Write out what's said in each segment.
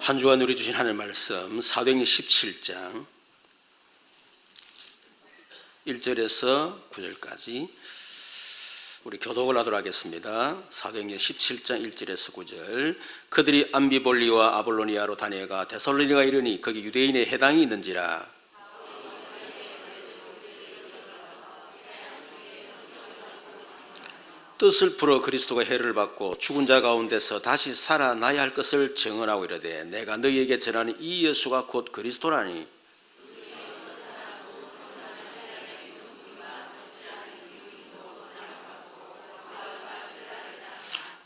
한 주간 우리 주신 하늘 말씀 사도행전 17장 1절에서 9절까지 우리 교독을 하도록 하겠습니다. 사도행전 17장 1절에서 9절. 그들이 암비볼리와 아볼로니아로 다녀가 데살로니가 이르니 거기 유대인의 해당이 있는지라. 뜻을 풀어 그리스도가 해를 받고 죽은 자 가운데서 다시 살아나야 할 것을 증언하고 이르되 내가 너희에게 전하는 이 예수가 곧 그리스도라니.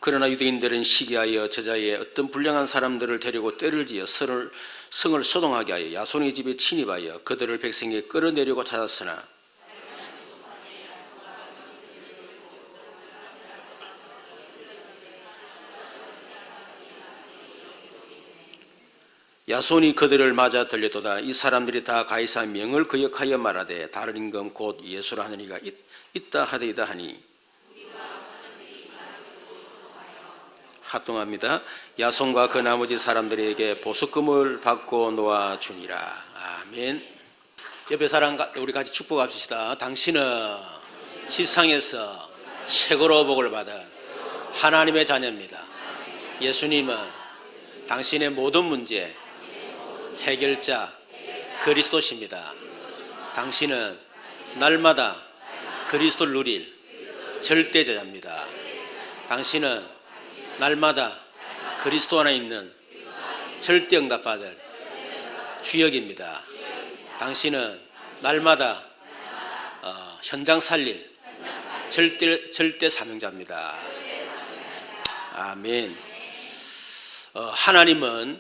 그러나 유대인들은 시기하여 저자에 어떤 불량한 사람들을 데리고 떼를 지어 성을 소동하게 하여 야손의 집에 침입하여 그들을 백성에 끌어내려고 찾았으나 야손이 그들을 맞아 들려도다. 이 사람들이 다 가이사 명을 거역하여 말하되 다른 임금 곧 예수라 하는 이가 있다 하되이다 하니 합동합니다. 야손과 그 나머지 사람들에게 보석금을 받고 놓아주니라. 아멘. 옆에 사람 우리 같이 축복합시다. 당신은 세상에서 최고로 복을 받은 하나님의 자녀입니다. 예수님은 당신의 모든 문제 해결자 그리스도십니다. 당신은 날마다 그리스도를 누릴 절대자입니다. 당신은 날마다 그리스도 안에 있는 절대 응답받을 주역입니다. 당신은 날마다 현장 살릴 절대 사명자입니다. 아멘. 하나님은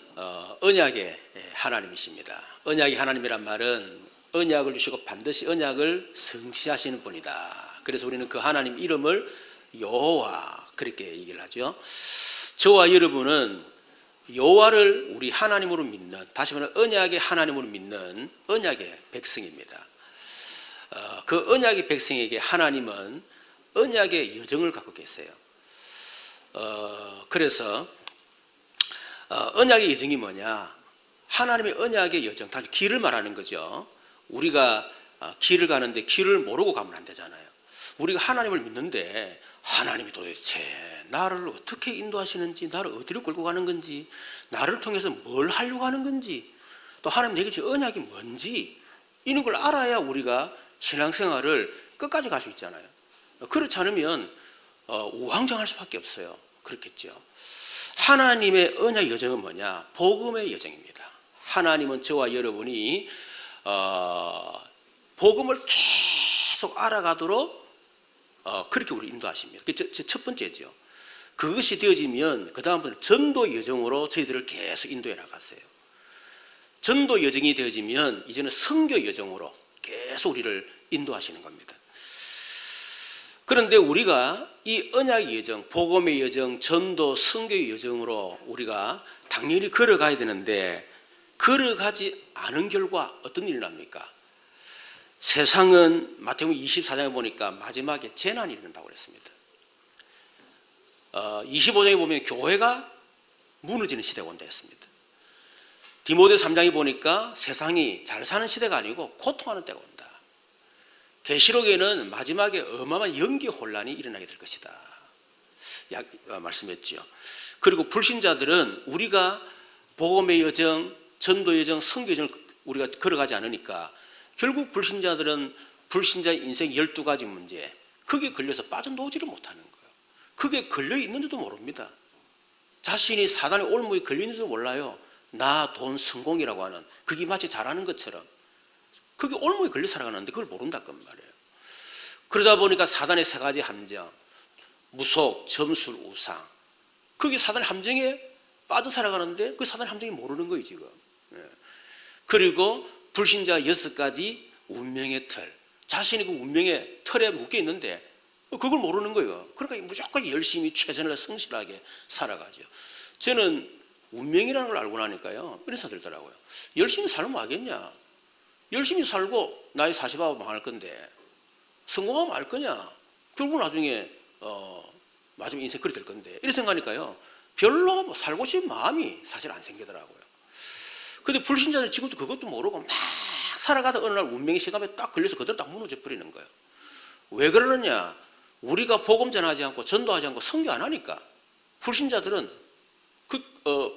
언약의 하나님이십니다. 언약의 하나님이란 말은 언약을 주시고 반드시 언약을 성취하시는 분이다. 그래서 우리는 그 하나님 이름을 여호와 그렇게 얘기를 하죠. 저와 여러분은 여호와를 우리 하나님으로 믿는, 다시 말하면 언약의 하나님으로 믿는 언약의 백성입니다. 그 언약의 백성에게 하나님은 언약의 여정을 갖고 계세요. 그래서 언약의 여정이 뭐냐? 하나님의 언약의 여정, 다시 길을 말하는 거죠. 우리가 길을 가는데 길을 모르고 가면 안 되잖아요. 우리가 하나님을 믿는데 하나님이 도대체 나를 어떻게 인도하시는지, 나를 어디로 끌고 가는 건지, 나를 통해서 뭘 하려고 하는 건지, 또 하나님 내게 주신 언약이 뭔지 이런 걸 알아야 우리가 신앙생활을 끝까지 갈 수 있잖아요. 그렇지 않으면 우왕좌왕할 수밖에 없어요. 그렇겠죠. 하나님의 언약 여정은 뭐냐? 복음의 여정입니다. 하나님은 저와 여러분이 복음을 계속 알아가도록 그렇게 우리 인도하십니다. 그게 첫 번째죠. 그것이 되어지면 그 다음부터는 전도 여정으로 저희들을 계속 인도해 나갔어요. 전도 여정이 되어지면 이제는 선교 여정으로 계속 우리를 인도하시는 겁니다. 그런데 우리가 이 언약의 여정, 복음의 여정, 전도, 선교의 여정으로 우리가 당연히 걸어가야 되는데 걸어가지 않은 결과 어떤 일이 납니까? 세상은 마태복음 24장에 보니까 마지막에 재난이 일어난다고 그랬습니다. 25장에 보면 교회가 무너지는 시대가 온다 했습니다. 디모데 3장에 보니까 세상이 잘 사는 시대가 아니고 고통하는 때가 온다. 계시록에는 마지막에 어마어마한 영계 혼란이 일어나게 될 것이다 말씀했죠. 그리고 불신자들은 우리가 복음의 여정, 전도 여정, 선교 여정을 우리가 걸어가지 않으니까 결국 불신자들은 불신자의 인생 12가지 문제, 그게 걸려서 빠져나오지를 못하는 거예요. 그게 걸려있는지도 모릅니다. 자신이 사단의 올무에 걸려있는지도 몰라요. 나, 돈, 성공이라고 하는 그게 마치 잘하는 것처럼 그게 올무에 걸려 살아가는데 그걸 모른다고 말이에요. 그러다 보니까 사단의 3가지 함정, 무속, 점술, 우상, 그게 사단의 함정에 빠져 살아가는데 그 사단의 함정이 모르는 거예요 지금. 그리고 불신자 6가지 운명의 틀, 자신이 그 운명의 틀에 묶여 있는데 그걸 모르는 거예요. 그러니까 무조건 열심히 최선을 성실하게 살아가죠. 저는 운명이라는 걸 알고 나니까요 이런 생각이 들더라고요. 열심히 살면 하겠냐? 열심히 살고 나이 40하고 망할 건데 성공하면 알 거냐? 결국 나중에 마지막 인생 그렇게 될 건데 이런 생각하니까요 별로 살고 싶은 마음이 사실 안 생기더라고요. 근데 불신자는 지금도 그것도 모르고 막 살아가다 어느 날 운명의 시간에 딱 걸려서 그대로 딱 무너져 버리는 거예요. 왜 그러느냐? 우리가 복음 전하지 않고 전도하지 않고 선교 안 하니까 불신자들은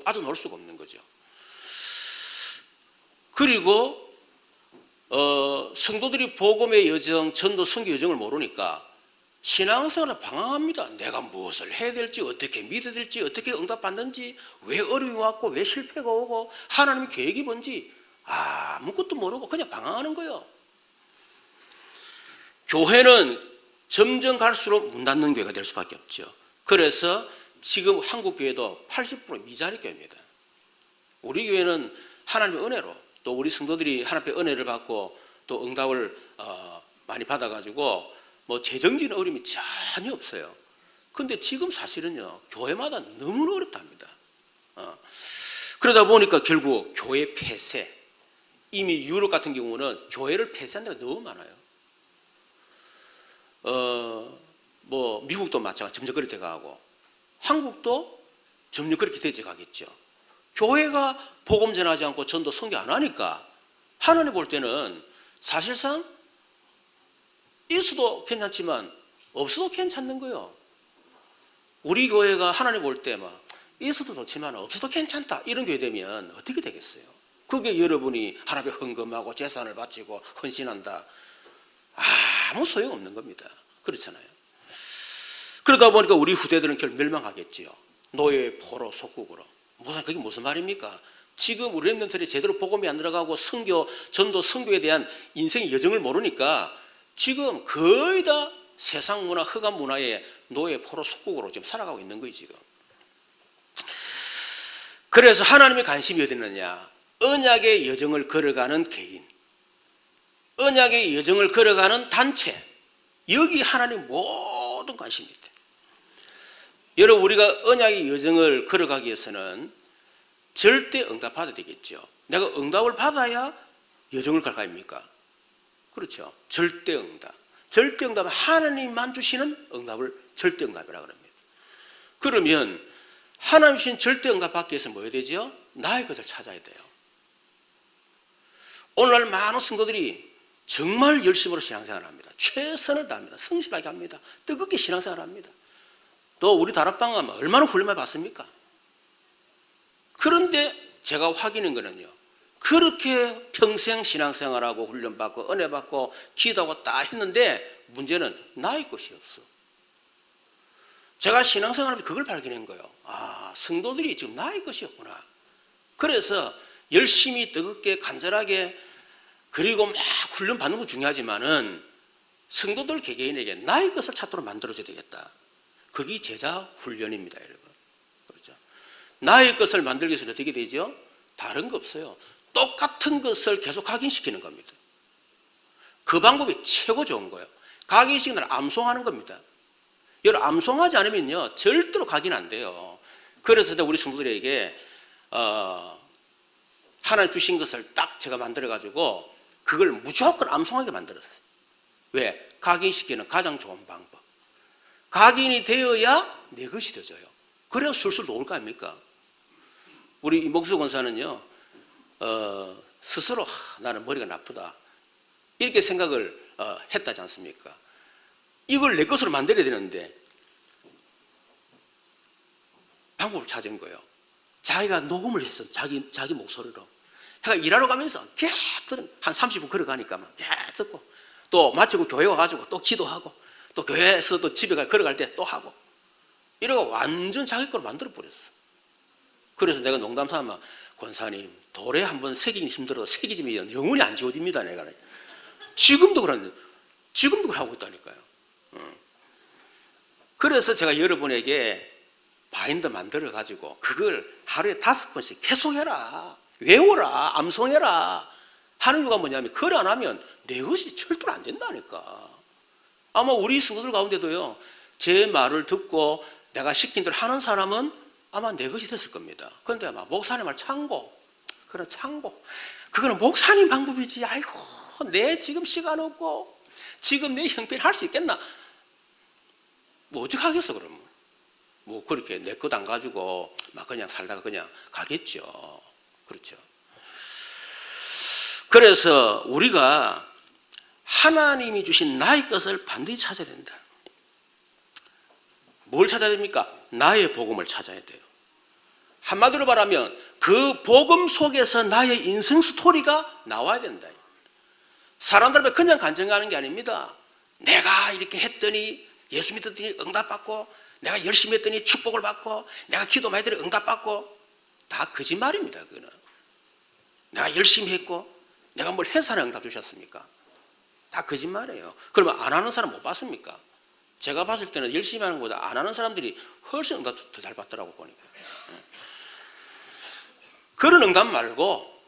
빠져나올 수가 없는 거죠. 그리고 성도들이 복음의 여정, 전도, 선교 여정을 모르니까 신앙생활에 방황합니다. 내가 무엇을 해야 될지, 어떻게 믿어야 될지, 어떻게 응답받는지, 왜 어려움이 왔고, 왜 실패가 오고, 하나님의 계획이 뭔지 아무것도 모르고 그냥 방황하는 거예요. 교회는 점점 갈수록 문 닫는 교회가 될 수밖에 없죠. 그래서 지금 한국 교회도 80% 미자리 교회입니다. 우리 교회는 하나님의 은혜로 또 우리 성도들이 하나님의 은혜를 받고 또 응답을 많이 받아가지고 뭐 재정적인 어려움이 전혀 없어요. 근데 지금 사실은요, 교회마다 너무 어렵답니다. 그러다 보니까 결국 교회 폐쇄, 이미 유럽 같은 경우는 교회를 폐쇄한 데가 너무 많아요. 뭐 미국도 마찬가지 점점 그렇게 돼가고 한국도 점점 그렇게 돼가겠죠. 교회가 복음 전하지 않고 전도 선교 안 하니까 하나님 볼 때는 사실상 있어도 괜찮지만 없어도 괜찮는 거예요. 우리 교회가 하나님 볼 때 막 있어도 좋지만 없어도 괜찮다 이런 교회 되면 어떻게 되겠어요? 그게 여러분이 하나님께 헌금하고 재산을 바치고 헌신한다. 아무 소용없는 겁니다. 그렇잖아요. 그러다 보니까 우리 후대들은 결국 멸망하겠지요. 노예, 포로, 속국으로. 그게 무슨 말입니까? 지금 우리 랩런트들이 제대로 복음이 안 들어가고 선교, 전도, 선교에 대한 인생의 여정을 모르니까 지금 거의 다 세상 문화, 흑암 문화의 노예, 포로, 속국으로 지금 살아가고 있는 거예요, 지금. 그래서 하나님의 관심이 어디 있느냐? 언약의 여정을 걸어가는 개인, 언약의 여정을 걸어가는 단체, 여기 하나님 모든 관심이 있다. 여러분, 우리가 언약의 여정을 걸어가기 위해서는 절대 응답 받아야 되겠죠. 내가 응답을 받아야 여정을 갈 거 아닙니까? 그렇죠. 절대 응답. 절대 응답은 하나님만 주시는 응답을 절대 응답이라고 합니다. 그러면 하나님 주신 절대 응답 받기 위해서 뭐 해야 되죠? 나의 것을 찾아야 돼요. 오늘날 많은 성도들이 정말 열심으로 신앙생활을 합니다. 최선을 다합니다. 성실하게 합니다. 뜨겁게 신앙생활을 합니다. 또 우리 다락방 가면 얼마나 훈련을 받습니까? 그런데 제가 확인한 거는요, 그렇게 평생 신앙생활하고 훈련받고 은혜받고 기도하고 다 했는데 문제는 나의 것이 없어. 제가 신앙생활하면서 그걸 발견한 거예요. 성도들이 지금 나의 것이 없구나. 그래서 열심히 뜨겁게 간절하게 그리고 막 훈련받는 건 중요하지만은 성도들 개개인에게 나의 것을 찾도록 만들어줘야 되겠다. 그게 제자 훈련입니다, 여러분. 그렇죠? 나의 것을 만들기 위해서는 어떻게 되죠? 다른 거 없어요. 똑같은 것을 계속 각인시키는 겁니다. 그 방법이 최고 좋은 거예요. 각인시키는 암송하는 겁니다. 여러분, 암송하지 않으면요, 절대로 각인 안 돼요. 그래서 우리 성도들에게 하나님 주신 것을 딱 제가 만들어가지고 그걸 무조건 암송하게 만들었어요. 왜? 각인시키는 가장 좋은 방법. 각인이 되어야 내 것이 되어져요. 그래야 술술 녹을 거 아닙니까? 우리 이목수 권사는요, 스스로 나는 머리가 나쁘다 이렇게 생각을 했다지 않습니까? 이걸 내 것으로 만들어야 되는데 방법을 찾은 거예요. 자기가 녹음을 했어. 자기 목소리로. 그러니까 일하러 가면서 계속 한 30분 걸어가니까 막 계속 듣고 또 마치고 교회 와가지고 또 기도하고 또 교회에서 또 집에 걸어갈 때 또 하고 이러고 완전 자기 거로 만들어 버렸어. 그래서 내가 농담 삼아 권사님 돌에 한번 새기긴 힘들어도 새기지면 영원히 안 지워집니다. 내가 지금도 그러는데 지금도 그러고 있다니까요. 그래서 제가 여러분에게 바인더 만들어 가지고 그걸 하루에 5번씩 계속해라, 외워라, 암송해라 하는 이유가 뭐냐면 그걸 안 하면 내 것이 절대로 안 된다니까. 아마 우리 성도들 가운데도요, 제 말을 듣고 내가 시킨 대로 하는 사람은 아마 내 것이 됐을 겁니다. 그런데 아마 목사님 말 참고, 그런 참고, 그거는 목사님 방법이지. 아이고, 내 지금 시간 없고 지금 내 형편이 할 수 있겠나? 뭐 어떻게 하겠어 그러면? 뭐 그렇게 내 것 안 가지고 막 그냥 살다가 그냥 가겠죠. 그렇죠. 그래서 우리가 하나님이 주신 나의 것을 반드시 찾아야 된다. 뭘 찾아야 됩니까? 나의 복음을 찾아야 돼요. 한마디로 말하면 그 복음 속에서 나의 인생 스토리가 나와야 된다. 사람들 앞에 그냥 간증하는 게 아닙니다. 내가 이렇게 했더니 예수 믿었더니 응답받고, 내가 열심히 했더니 축복을 받고, 내가 기도 많이 드려 응답받고, 다 거짓말입니다. 그거는 내가 열심히 했고 내가 뭘 해서 응답 주셨습니까? 다 거짓말이에요. 그러면 안 하는 사람 못 봤습니까? 제가 봤을 때는 열심히 하는 것보다 안 하는 사람들이 훨씬 응답 더 잘 받더라고 보니까. 그런 응답 말고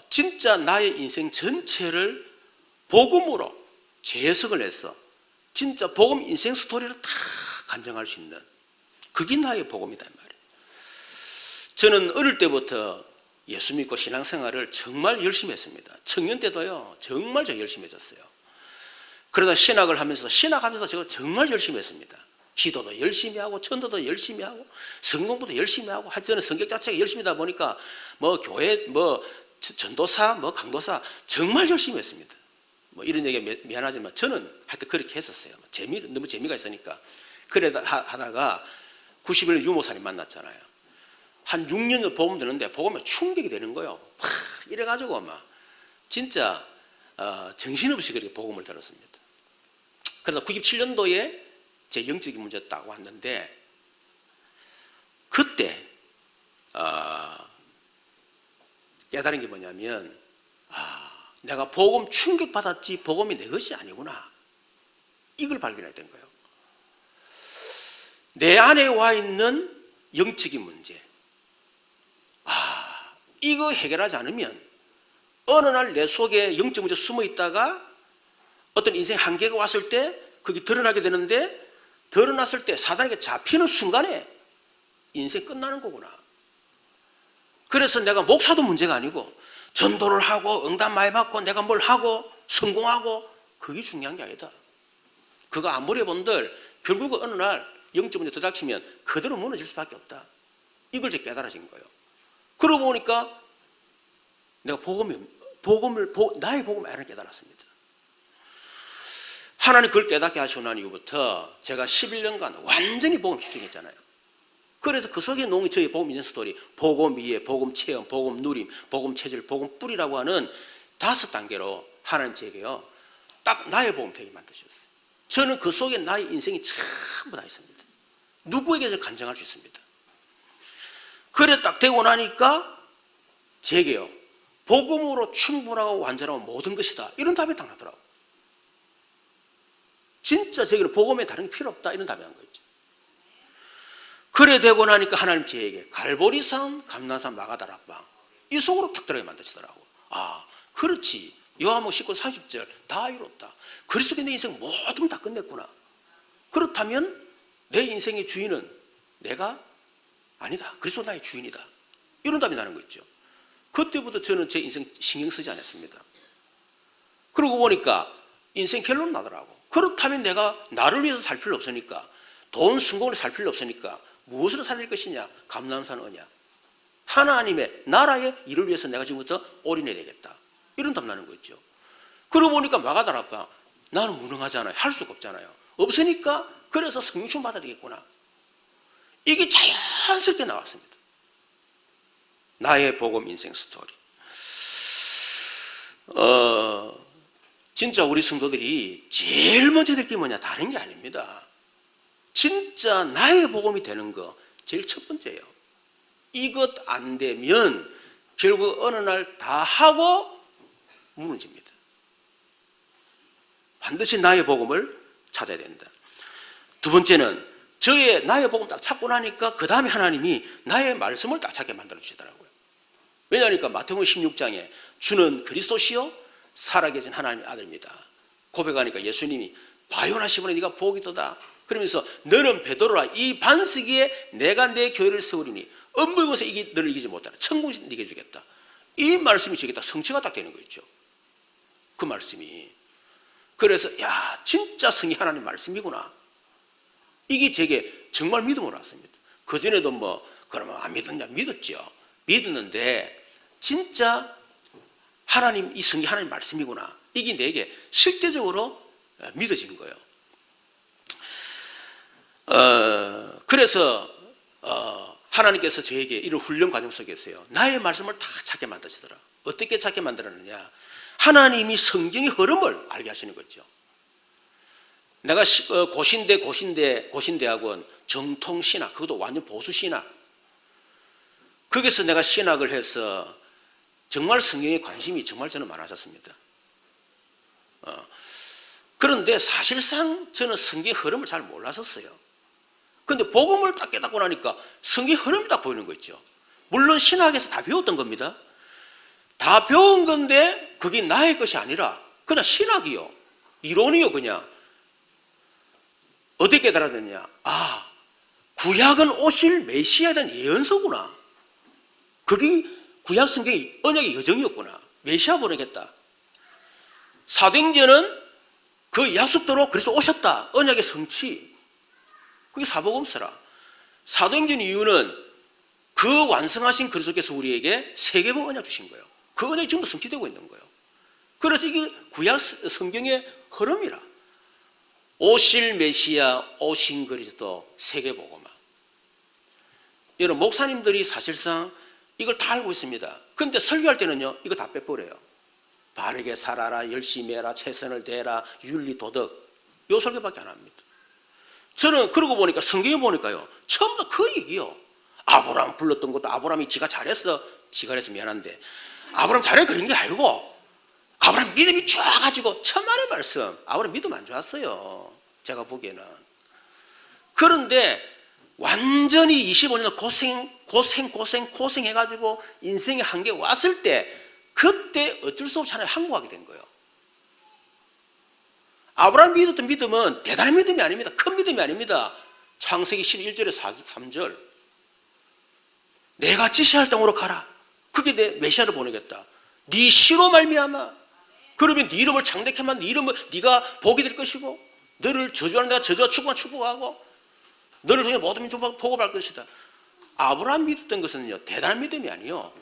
진짜 나의 인생 전체를 복음으로 재해석을 해서 진짜 복음 인생 스토리를 다 간증할 수 있는, 그게 나의 복음이다 말이에요. 저는 어릴 때부터 예수 믿고 신앙생활을 정말 열심히 했습니다. 청년 때도요 정말 저 열심히 했었어요. 그러다 신학을 하면서 제가 정말 열심히 했습니다. 기도도 열심히 하고 전도도 열심히 하고 성공부도 열심히 하고, 저는 성격 자체가 열심히다 보니까 뭐 교회 뭐 전도사 뭐 강도사 정말 열심히 했습니다. 뭐 이런 얘기 미안하지만 저는 하여튼 그렇게 했었어요. 너무 재미가 있으니까. 그러다 하다가 91년 유모사님 만났잖아요. 한 6년을 복음 듣는데 복음에 충격이 되는 거예요. 이래가지고 막 진짜 정신없이 그렇게 복음을 들었습니다. 그러다 97년도에 제 영적인 문제가 딱 왔는데, 그때 깨달은 게 뭐냐면 내가 복음 충격받았지 복음이 내 것이 아니구나, 이걸 발견하게 된 거예요. 내 안에 와 있는 영적인 문제, 이거 해결하지 않으면 어느 날 내 속에 영적 문제 숨어 있다가 어떤 인생 한계가 왔을 때 그게 드러나게 되는데, 드러났을 때 사단에게 잡히는 순간에 인생 끝나는 거구나. 그래서 내가 목사도 문제가 아니고 전도를 하고 응답 많이 받고 내가 뭘 하고 성공하고 그게 중요한 게 아니다. 그거 아무리 해본들 결국은 어느 날 영적 문제 들닥치면 그대로 무너질 수밖에 없다. 이걸 제가 깨달아진 거예요. 그러고 보니까 내가 나의 복음을 알아 깨달았습니다. 하나님 그걸 깨닫게 하시고 난 이후부터 제가 11년간 완전히 복음 집중했잖아요. 그래서 그 속에 놓은 저희 복음 인생 스토리, 복음 이해, 복음 체험, 복음 누림, 복음 체질, 복음 뿌리라고 하는 5단계로 하나님 제게요 딱 나의 복음 되게 만드셨어요. 저는 그 속에 나의 인생이 전부 다 있습니다. 누구에게도 간증할 수 있습니다. 그래 딱 되고 나니까 제게요 복음으로 충분하고 완전하고 모든 것이다, 이런 답이 딱 나더라고요. 진짜 제게는 복음에 다른 게 필요 없다, 이런 답이 난 거죠. 그래 되고 나니까 하나님 제게 갈보리산, 감난산, 마가다락방 이 속으로 탁 들어가게 만드시더라고요. 그렇지, 요한복음 19, 30절 다 이뤘다. 그리스도께 내 인생 모든 다 끝냈구나. 그렇다면 내 인생의 주인은 내가 아니다, 그리스도 나의 주인이다, 이런 답이 나는 거 있죠. 그때부터 저는 제 인생 신경 쓰지 않았습니다. 그러고 보니까 인생 결론 나더라고. 그렇다면 내가 나를 위해서 살 필요 없으니까, 돈 성공을 살 필요 없으니까 무엇으로 살릴 것이냐? 감람산 언약, 하나님의 나라의 일을 위해서 내가 지금부터 올인해야 되겠다, 이런 답 나는 거 있죠. 그러고 보니까 마가다락방 나는 무능하잖아요. 할 수가 없잖아요. 없으니까 그래서 성령 받아야 되겠구나, 이게 자연스럽게 나왔습니다. 나의 복음 인생 스토리. 진짜 우리 성도들이 제일 먼저 될 게 뭐냐? 다른 게 아닙니다. 진짜 나의 복음이 되는 거 제일 첫 번째예요. 이것 안 되면 결국 어느 날 다 하고 무너집니다. 반드시 나의 복음을 찾아야 된다. 두 번째는 나의 복음 딱 찾고 나니까 그 다음에 하나님이 나의 말씀을 딱 찾게 만들어 주시더라고요. 왜냐하니까 마태복음 16장에 주는 그리스도시요 살아계신 하나님의 아들입니다 고백하니까 예수님이 바요나 시몬에 네가 복이 있도다, 그러면서 너는 베드로라, 이 반석 위에 내가 내 교회를 세우리니 엄부의 것에 너를 이기지 못하라, 천국이 네게 주겠다. 이 말씀이 저게 딱 성취가 딱 되는 거죠. 그 말씀이. 그래서 야 진짜 성이 하나님 말씀이구나, 이게 제게 정말 믿음으로 왔습니다. 그전에도 뭐 그러면 안 믿었냐? 믿었죠. 믿었는데 진짜 하나님, 이 성경 하나님 말씀이구나. 이게 내게 실제적으로 믿어지는 거예요. 그래서 하나님께서 저에게 이런 훈련 과정 속에서요, 나의 말씀을 다 찾게 만드시더라. 어떻게 찾게 만들었느냐? 하나님이 성경의 흐름을 알게 하시는 거죠. 내가 고신대학원 정통신학, 그것도 완전 보수신학, 거기서 내가 신학을 해서 정말 성경에 관심이 정말 저는 많아졌습니다. 그런데 사실상 저는 성경의 흐름을 잘 몰랐었어요. 그런데 복음을 딱 깨닫고 나니까 성경의 흐름이 딱 보이는 거 있죠. 물론 신학에서 다 배웠던 겁니다. 다 배운 건데 그게 나의 것이 아니라 그냥 신학이요, 이론이요. 그냥 어떻게 깨달았느냐? 아, 구약은 오실 메시아에 대한 예언서구나. 그게 구약 성경의 언약의 여정이었구나. 메시아 보내겠다. 사도행전은 그 약속대로 그래서 오셨다. 언약의 성취. 그게 사복음서라. 사도행전 이유는 그 완성하신 그리스도께서 우리에게 세계복 언약 주신 거예요. 그 언약이 지금도 성취되고 있는 거예요. 그래서 이게 구약 성경의 흐름이라. 오실 메시아, 오신 그리스도, 세계복음화. 여러분, 목사님들이 사실상 이걸 다 알고 있습니다. 그런데 설교할 때는요, 이거 다 빼버려요. 바르게 살아라, 열심히 해라, 최선을 다해라, 윤리, 도덕. 요 설교밖에 안 합니다. 저는 그러고 보니까 성경에 보니까요, 처음부터 그 얘기요. 아브라함 불렀던 것도 아브라함이 지가 잘해서 미안한데, 아브라함 잘해 그런 게 아니고, 아브라함 믿음이 좋아가지고 천만의 말씀. 아브라함 믿음 안 좋았어요, 제가 보기에는. 그런데 완전히 25년 고생해가지고 인생의 한계 왔을 때, 그때 어쩔 수 없이 하나님 항구하게 된 거예요. 아브라함이 믿었던 믿음은 대단한 믿음이 아닙니다. 큰 믿음이 아닙니다. 창세기 11절에 3절. 내가 지시할 땅으로 가라. 그게 내 메시아를 보내겠다. 네 씨로 말미암아. 그러면 네 이름을 창대케 하면 네 이름을 네가 복이 될 것이고, 너를 저주하는 내가 저주와 축복하고, 너를 통해 모든 민족 복을 받을 것이다. 아브라함 믿었던 것은요, 대단한 믿음이 아니요.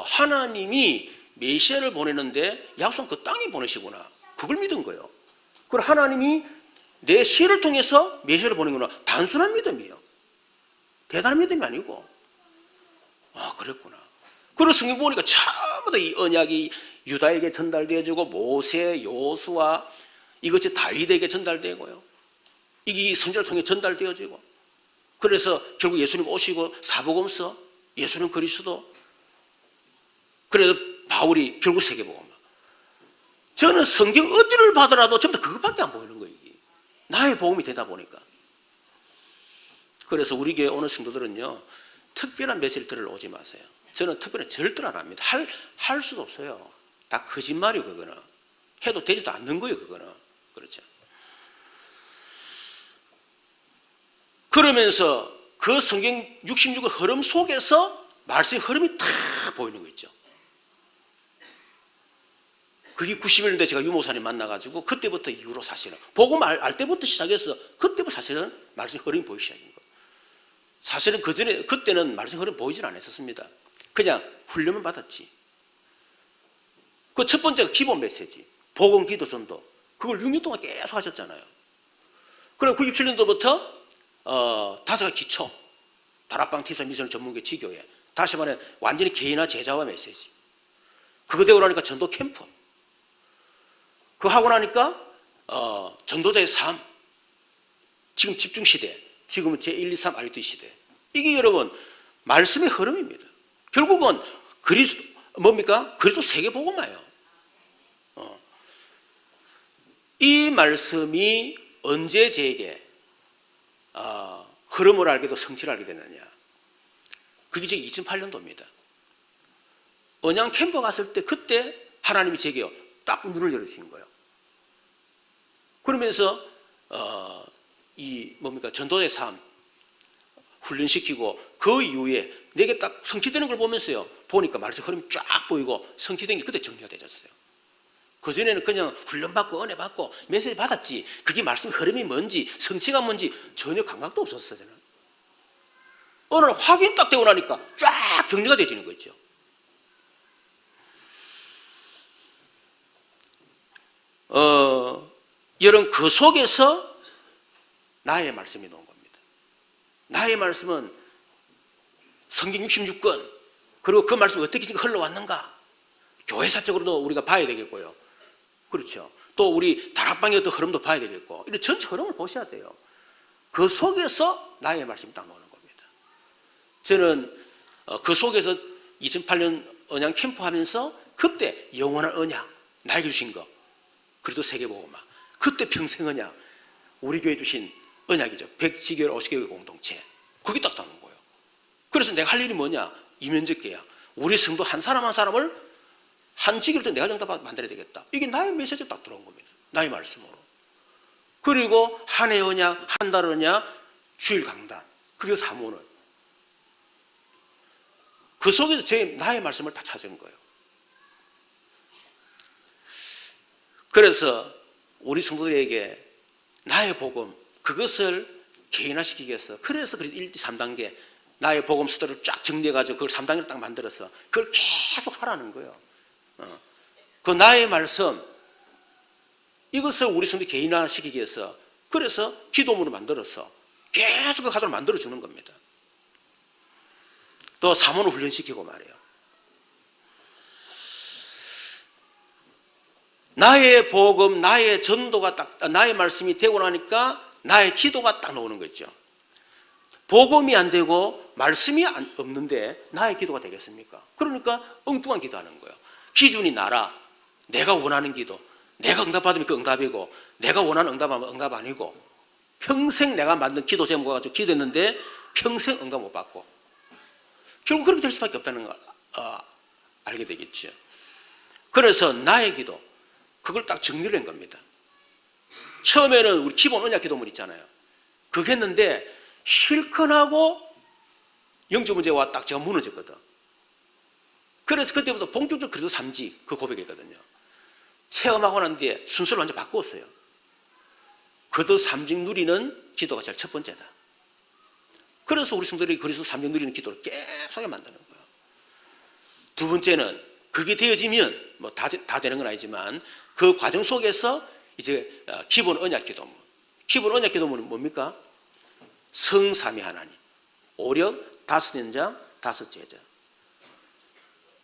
하나님이 메시아를 보내는데 약속 그 땅에 보내시구나. 그걸 믿은 거예요. 그리고 하나님이 내 씨를 통해서 메시아를 보내구나. 단순한 믿음이에요. 대단한 믿음이 아니고. 아, 그랬구나. 그리고 성경 보니까 전부 다 이 언약이 유다에게 전달되어지고, 모세, 요수아, 이것이 다윗에게 전달되고요. 이게 선지자를 통해 전달되어지고, 그래서 결국 예수님 오시고 사복음서, 예수님 그리스도, 그래서 바울이 결국 세계복음. 저는 성경 어디를 봐더라도 전부 다 그것밖에 안 보이는 거예요. 이게 나의 복음이 되다 보니까. 그래서 우리 교회 오는 성도들은요, 특별한 메시지를 들으러 오지 마세요. 저는 특별히 절대로 안 합니다. 할 수도 없어요. 다 거짓말이에요. 그거는 해도 되지도 않는 거예요. 그거는. 그렇죠. 그러면서 그 성경 66의 흐름 속에서 말씀의 흐름이 다 보이는 거 있죠. 그게 91년도에 제가 유목사님 만나가지고, 그때부터 이후로 사실은 복음 알 때부터 시작해서 그때부터 사실은 말씀의 흐름이 보이기 시작인 거예요. 사실은 그때는 말씀의 흐름이 보이질 않았었습니다. 그냥 훈련만 받았지. 그 첫 번째가 기본 메시지, 복음, 기도, 전도. 그걸 6년 동안 계속 하셨잖아요. 그리고 97년도부터 5가지 기초, 다락방, 티사, 미션, 전문교, 지교회. 다시 말해 완전히 개인화, 제자화 메시지. 그거 되고 나니까 전도 캠프. 그거 하고 나니까 전도자의 삶. 지금 집중시대. 지금은 제1, 2, 3 RT 시대. 이게 여러분 말씀의 흐름입니다. 결국은 그리스도 뭡니까? 그리스도 세계복음화예요. 이 말씀이 언제 제게 흐름을 알게도 성취를 알게 되느냐? 그게 제 2008년도입니다. 언양 캠프 갔을 때 그때 하나님이 제게요 딱 문을 열어주신 거예요. 그러면서 이 뭡니까? 전도의 삶 훈련시키고, 그 이후에 내게 딱 성취되는 걸 보면서요, 보니까 말씀 흐름이 쫙 보이고 성취된 게 그때 정리가 되졌어요. 그전에는 그냥 훈련받고 은혜 받고 메시지 받았지, 그게 말씀 흐름이 뭔지 성취가 뭔지 전혀 감각도 없었어요. 저는 어느 날 확인 딱 되고 나니까 쫙 정리가 되어지는 거죠. 여러분, 그 속에서 나의 말씀이 나온 겁니다. 나의 말씀은 성경 66권, 그리고 그 말씀이 어떻게 지금 흘러왔는가, 교회사적으로도 우리가 봐야 되겠고요. 그렇죠. 또 우리 다락방의 어떤 흐름도 봐야 되겠고, 이런 전체 흐름을 보셔야 돼요. 그 속에서 나의 말씀이 딱 나오는 겁니다. 저는 그 속에서 2008년 언양 캠프 하면서 그때 영원한 언약, 나에게 주신 거, 그래도 세계복음화, 그때 평생 언약, 우리 교회 주신 언약이죠. 100지교회 50개의 공동체, 그게 딱 나오는 거예요. 그래서 내가 할 일이 뭐냐, 이면적계야. 우리 성도 한 사람 한 사람을 한 지교를 내가 정답 만들어야 되겠다. 이게 나의 메시지가 딱 들어온 겁니다. 나의 말씀으로. 그리고 한 해 언약, 한 달 언약, 주일 강단, 그리고 사모는, 그 속에서 나의 말씀을 다 찾은 거예요. 그래서 우리 성도들에게 나의 복음, 그것을 개인화시키기 위해서, 그래서 1, 2, 3단계 나의 복음 수도를 쫙 정리해가지고 그걸 3단계로 딱 만들어서 그걸 계속 하라는 거예요. 그 나의 말씀, 이것을 우리 성도 개인화시키기 위해서, 그래서 기도문을 만들어서 계속 그 가도를 만들어주는 겁니다. 또 사모를 훈련시키고 말이에요. 나의 복음, 나의 전도가 딱, 나의 말씀이 되고 나니까 나의 기도가 딱 나오는 거죠. 복음이 안 되고 말씀이 없는데 나의 기도가 되겠습니까? 그러니까 엉뚱한 기도하는 거예요. 기준이 나라, 내가 원하는 기도, 내가 응답받으면 그 응답이고, 내가 원하는 응답하면 응답 아니고, 평생 내가 만든 기도 제목 가지고 기도했는데 평생 응답 못 받고, 결국 그렇게 될 수밖에 없다는 걸 알게 되겠죠. 그래서 나의 기도, 그걸 딱 정리를 한 겁니다. 처음에는 우리 기본 언약 기도문 있잖아요. 그거 했는데 실컷 하고 영적 문제와 딱 제가 무너졌거든. 그래서 그때부터 본격적으로 그래도 3지 그 고백했거든요. 체험하고 난 뒤에 순서를 완전 바꾸었어요. 그래도 3직 누리는 기도가 제일 첫 번째다. 그래서 우리 성도들이 그리스도 3직 누리는 기도를 계속 만드는 거예요. 두 번째는 그게 되어지면 뭐 다 되는 건 아니지만 그 과정 속에서 이제 기본 언약 기도문. 기본 언약 기도문은 뭡니까? 성삼위 하나님, 오력, 다섯 연장, 다섯 제자.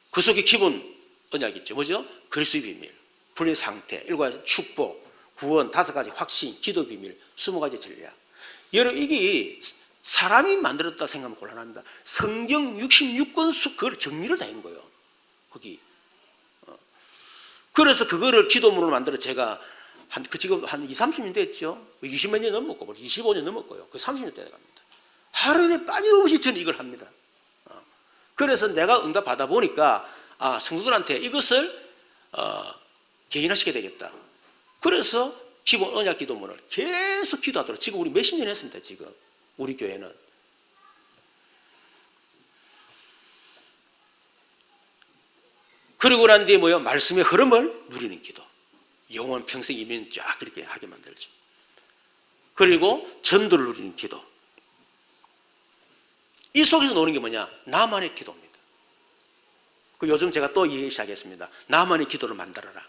그 속에 기본 언약이 있죠. 뭐죠? 그리스도의 비밀, 분리 상태, 7가지 축복, 구원, 5가지 확신, 기도 비밀, 20가지 전략. 여러분, 이게 사람이 만들었다 생각하면 곤란합니다. 성경 66권 그걸 정리를 다 한 거예요. 거기. 그래서 그거를 기도문으로 만들어 제가 지금 한 20, 30년 됐죠. 20몇 년 넘었고, 25년 넘었고요. 그 30년 때 갑니다. 하루에 빠짐없이 저는 이걸 합니다. 그래서 내가 응답 받아 보니까 성도들한테 이것을 개인화시켜야 되겠다. 그래서 기본 언약 기도문을 계속 기도하도록 지금 우리 몇십 년 했습니다. 지금 우리 교회는. 그리고 난 뒤에 뭐요? 말씀의 흐름을 누리는 기도. 영원 평생 이면 쫙 그렇게 하게 만들죠. 그리고 전도를 누리는 기도. 이 속에서 나오는 게 뭐냐? 나만의 기도입니다. 그 요즘 제가 또 얘기 시작했습니다. 나만의 기도를 만들어라.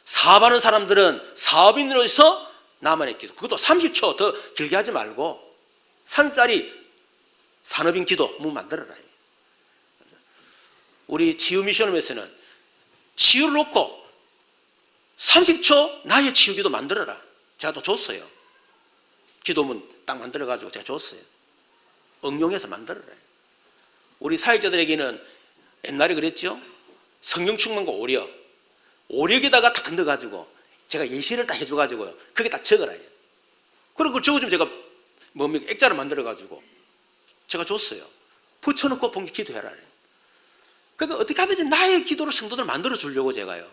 사업하는 사람들은 사업인으로서 나만의 기도. 그것도 30초 더 길게 하지 말고 3짜리 산업인 기도 뭐 만들어라. 우리 치유 미션홈에서는 치유를 놓고 30초 나의 치유 기도 만들어라. 제가 또 줬어요. 기도문 딱 만들어가지고 제가 줬어요. 응용해서 만들어라. 우리 사역자들에게는 옛날에 그랬죠. 성령 충만과 오력. 오력에다가 딱 넣어가지고 제가 예시를 딱 해줘가지고요. 그게 딱 적어라. 그리고 그걸 적어주면 제가 뭡니까? 액자를 만들어가지고 제가 줬어요. 붙여놓고 본게 기도해라. 그러니까 어떻게 하든지 나의 기도를 성도들 만들어 주려고 제가요.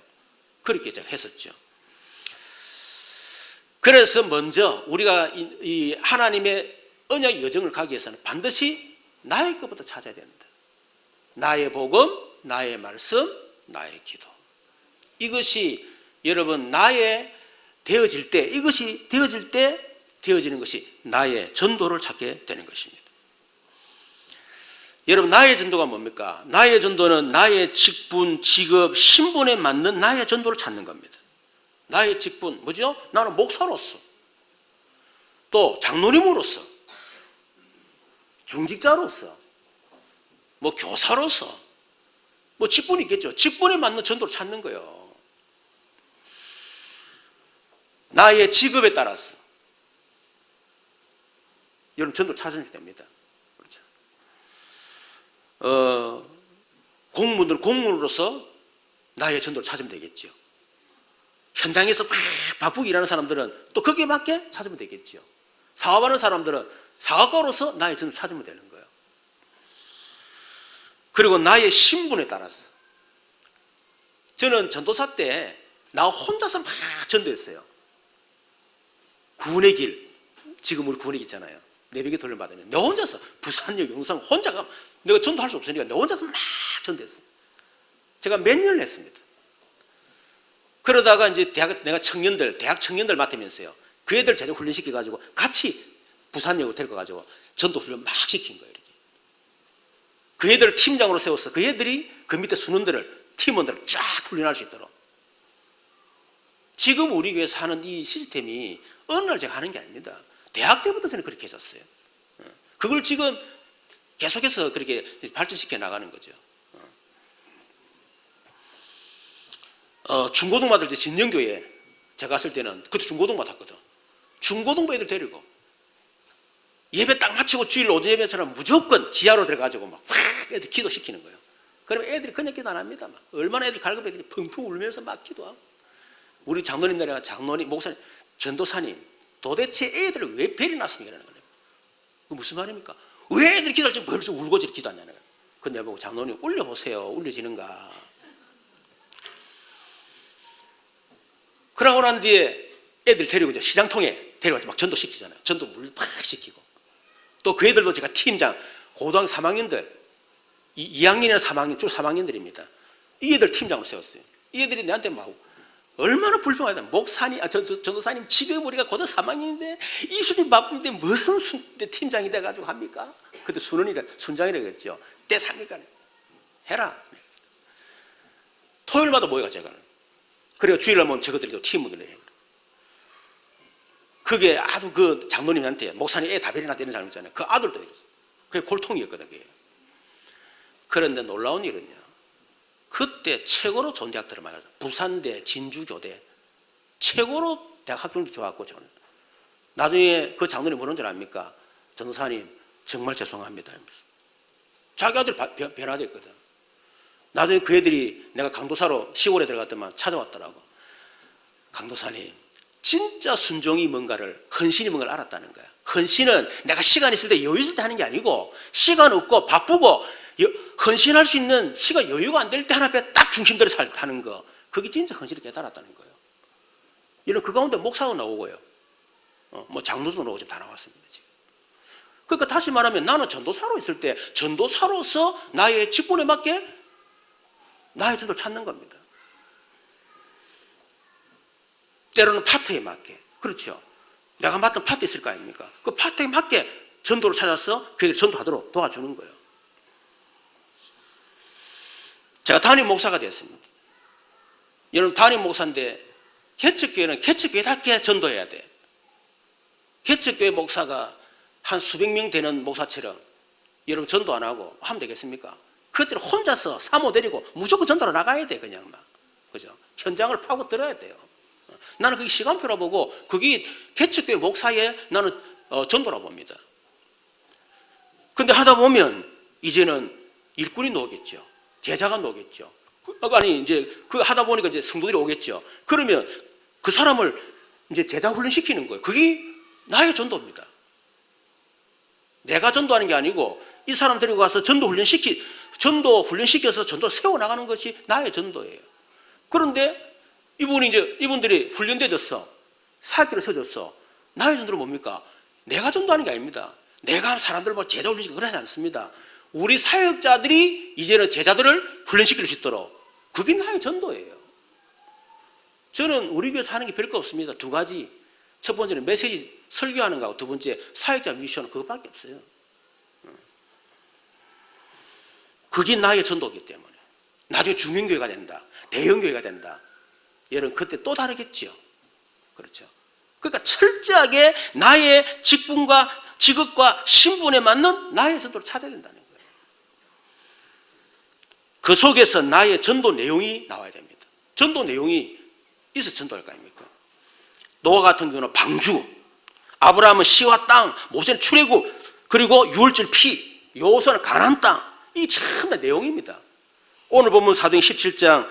그렇게 제가 했었죠. 그래서 먼저 우리가 이 하나님의 언약의 여정을 가기 위해서는 반드시 나의 것부터 찾아야 됩니다. 나의 복음, 나의 말씀, 나의 기도. 이것이 여러분 나의 되어질 때, 이것이 되어질 때 되어지는 것이 나의 전도를 찾게 되는 것입니다. 여러분, 나의 전도가 뭡니까? 나의 전도는 나의 직분, 직업, 신분에 맞는 나의 전도를 찾는 겁니다. 나의 직분 뭐죠? 나는 목사로서, 또 장로님으로서, 중직자로서, 뭐 교사로서, 뭐 직분이 있겠죠. 직분에 맞는 전도를 찾는 거예요. 나의 직업에 따라서 여러분 전도를 찾으면 됩니다. 그렇죠. 공무원들은 공무원으로서 나의 전도를 찾으면 되겠죠. 현장에서 막 바쁘게 일하는 사람들은 또 거기에 맞게 찾으면 되겠죠. 사업하는 사람들은 사업가로서 나의 전도를 찾으면 되는 거예요. 그리고 나의 신분에 따라서 저는 전도사 때 나 혼자서 막 전도했어요. 구원의 길, 지금 우리 구원의 길 있잖아요. 내비게 돌려받으면 내 혼자서 부산역, 용산 혼자가 내가 전도할 수 없으니까 내 혼자서 막 전도했어요. 제가 몇 년을 했습니다. 그러다가 이제 내가 대학 청년들 맡으면서요. 그 애들 제대로 훈련시켜가지고 같이 부산역으로 데려가가지고 전도 훈련 막 시킨 거예요. 이렇게. 그 애들을 팀장으로 세워서 그 애들이 그 밑에 팀원들을 쫙 훈련할 수 있도록. 지금 우리 교회에서 하는 이 시스템이 어느 날 제가 하는 게 아닙니다. 대학 때부터 저는 그렇게 했었어요. 그걸 지금 계속해서 그렇게 발전시켜 나가는 거죠. 중고등부들 이제 진영교회 제가 갔을 때는 그때 중고등부 맡았거든. 중고등부 애들 데리고 예배 딱 마치고 주일 오전 예배처럼 무조건 지하로 들어가지고 막 애들 기도시키는 거예요. 그러면 애들이 그냥 기도 안 합니다. 막. 얼마나 애들 갈급 애들이 펑펑 울면서 막 기도하고. 우리 장로님 내려가 장로님, 목사님, 전도사님 도대체 애들을 왜 베려놨습니까? 라는 거예요. 그 무슨 말입니까? 왜 애들이 기도할 때 벌써 울고 저렇게 기도하냐는 거예요. 근데 내가 보고 장로님 울려보세요. 울려지는가. 그러고 난 뒤에 애들 데리고 이제 시장통에 데려가서 막 전도시키잖아요. 전도 물 팍 시키고. 또 그 애들도 제가 팀장, 고등학교 3학년들, 2학년이나 3학년, 쭉 3학년들입니다. 이 애들 팀장으로 세웠어요. 이 애들이 내한테 막 얼마나 불평하다. 목사님, 전도사님, 지금 우리가 고등학교 3학년인데 입시도 바쁜데 무슨 팀장이 돼가지고 합니까? 그때 순장이라고 했죠. 때 삽니까? 해라. 토요일마다 모여가 제가. 그리고 주일날 보면 저것들이 팀원들 해요. 그게 아주 그 장로님한테 목사님 애 다 베려놨다 이런 사람 있잖아요. 그 아들도 이랬어요. 그게 골통이었거든. 그게. 그런데 놀라운 일은요. 그때 최고로 좋은 대학들을 말하죠. 부산대, 진주교대 최고로 대학 학종도 좋았고 저는. 나중에 그 장로님 뭐라는 줄 압니까? 전도사님 정말 죄송합니다. 자기 아들이 변화됐거든. 나중에 그 애들이 내가 강도사로 시골에 들어갔더만 찾아왔더라고. 강도사님 진짜 순종이 뭔가를, 헌신이 뭔가를 알았다는 거야. 헌신은 내가 시간 있을 때 여유 있을 때 하는 게 아니고 시간 없고 바쁘고 헌신할 수 있는 시간 여유가 안 될 때 하나에 딱 중심대로 하는 거. 그게 진짜 헌신을 깨달았다는 거예요. 이런 그 가운데 목사도 나오고요. 뭐 장로도 나오고 지금 다 나왔습니다. 지금. 그러니까 다시 말하면 나는 전도사로 있을 때 전도사로서 나의 직분에 맞게 나의 전도를 찾는 겁니다. 때로는 파트에 맞게. 그렇죠. 내가 맡은 파트 있을 거 아닙니까? 그 파트에 맞게 전도를 찾아서 그들이 전도하도록 도와주는 거예요. 제가 담임 목사가 되었습니다. 여러분 담임 목사인데 개척교회는 개척교회답게 전도해야 돼. 개척교회 목사가 한 수백 명 되는 목사처럼 여러분 전도 안 하고 하면 되겠습니까? 그들은 혼자서 사모 데리고 무조건 전도로 나가야 돼. 그냥 막. 그죠? 현장을 파고 들어야 돼요. 나는 그게 시간표라 보고 그게 개척교회 목사의 나는 전도라 봅니다. 근데 하다 보면 이제는 일꾼이 나오겠죠. 제자가 나오겠죠. 아니 이제 그 하다 보니까 이제 성도들이 오겠죠. 그러면 그 사람을 이제 제자 훈련시키는 거예요. 그게 나의 전도입니다. 내가 전도하는 게 아니고 이 사람 데리고 가서 전도 훈련시켜서 전도 세워나가는 것이 나의 전도예요. 그런데 이분들이 훈련되졌어. 사기로 서졌어. 나의 전도는 뭡니까? 내가 전도하는 게 아닙니다. 내가 사람들 뭐 제자 훈련시키고 그러지 않습니다. 우리 사역자들이 이제는 제자들을 훈련시킬 수 있도록 그게 나의 전도예요. 저는 우리 교회에서 하는 게 별거 없습니다. 두 가지. 첫 번째는 메시지 설교하는 거하고 두 번째 사역자 미션은 그것밖에 없어요. 그게 나의 전도이기 때문에 나중에 중형교회가 된다. 대형교회가 된다. 여러분 그때 또 다르겠죠. 그렇죠. 그러니까 철저하게 나의 직업과 신분에 맞는 나의 전도를 찾아야 된다는 거예요. 그 속에서 나의 전도 내용이 나와야 됩니다. 전도 내용이 있어 전도할 거 아닙니까? 노아 같은 경우는 방주, 아브라함은 시와 땅, 모세는 출애굽, 그리고 유월절 피, 여호수아는 가나안 땅. 이게 참 내용입니다. 오늘 보면 사도행 17장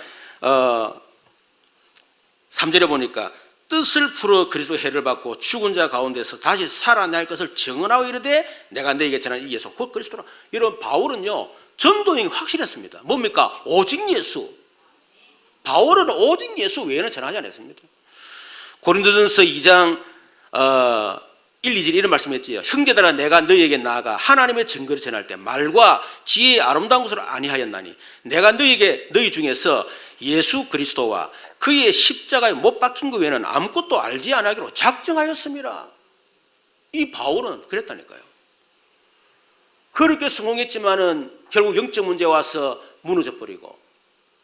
3절에 보니까 뜻을 풀어 그리스도의 해를 받고 죽은 자 가운데서 다시 살아날 것을 증언하고 이르되 내가 너에게 전한 이 예수 곧 그리스도라. 이런 바울은요 전도행이 확실했습니다. 뭡니까? 오직 예수. 바울은 오직 예수 외에는 전하지 않았습니다. 고린도전서 2장 1, 2절 이런 말씀했지요. 형제들아 내가 너희에게 나아가 하나님의 증거를 전할 때 말과 지혜의 아름다운 것을 아니하였나니 내가 너희 중에서 예수 그리스도와 그의 십자가에 못 박힌 것 외에는 아무것도 알지 않기로 작정하였습니다. 이 바울은 그랬다니까요. 그렇게 성공했지만은 결국 영적 문제 와서 무너져 버리고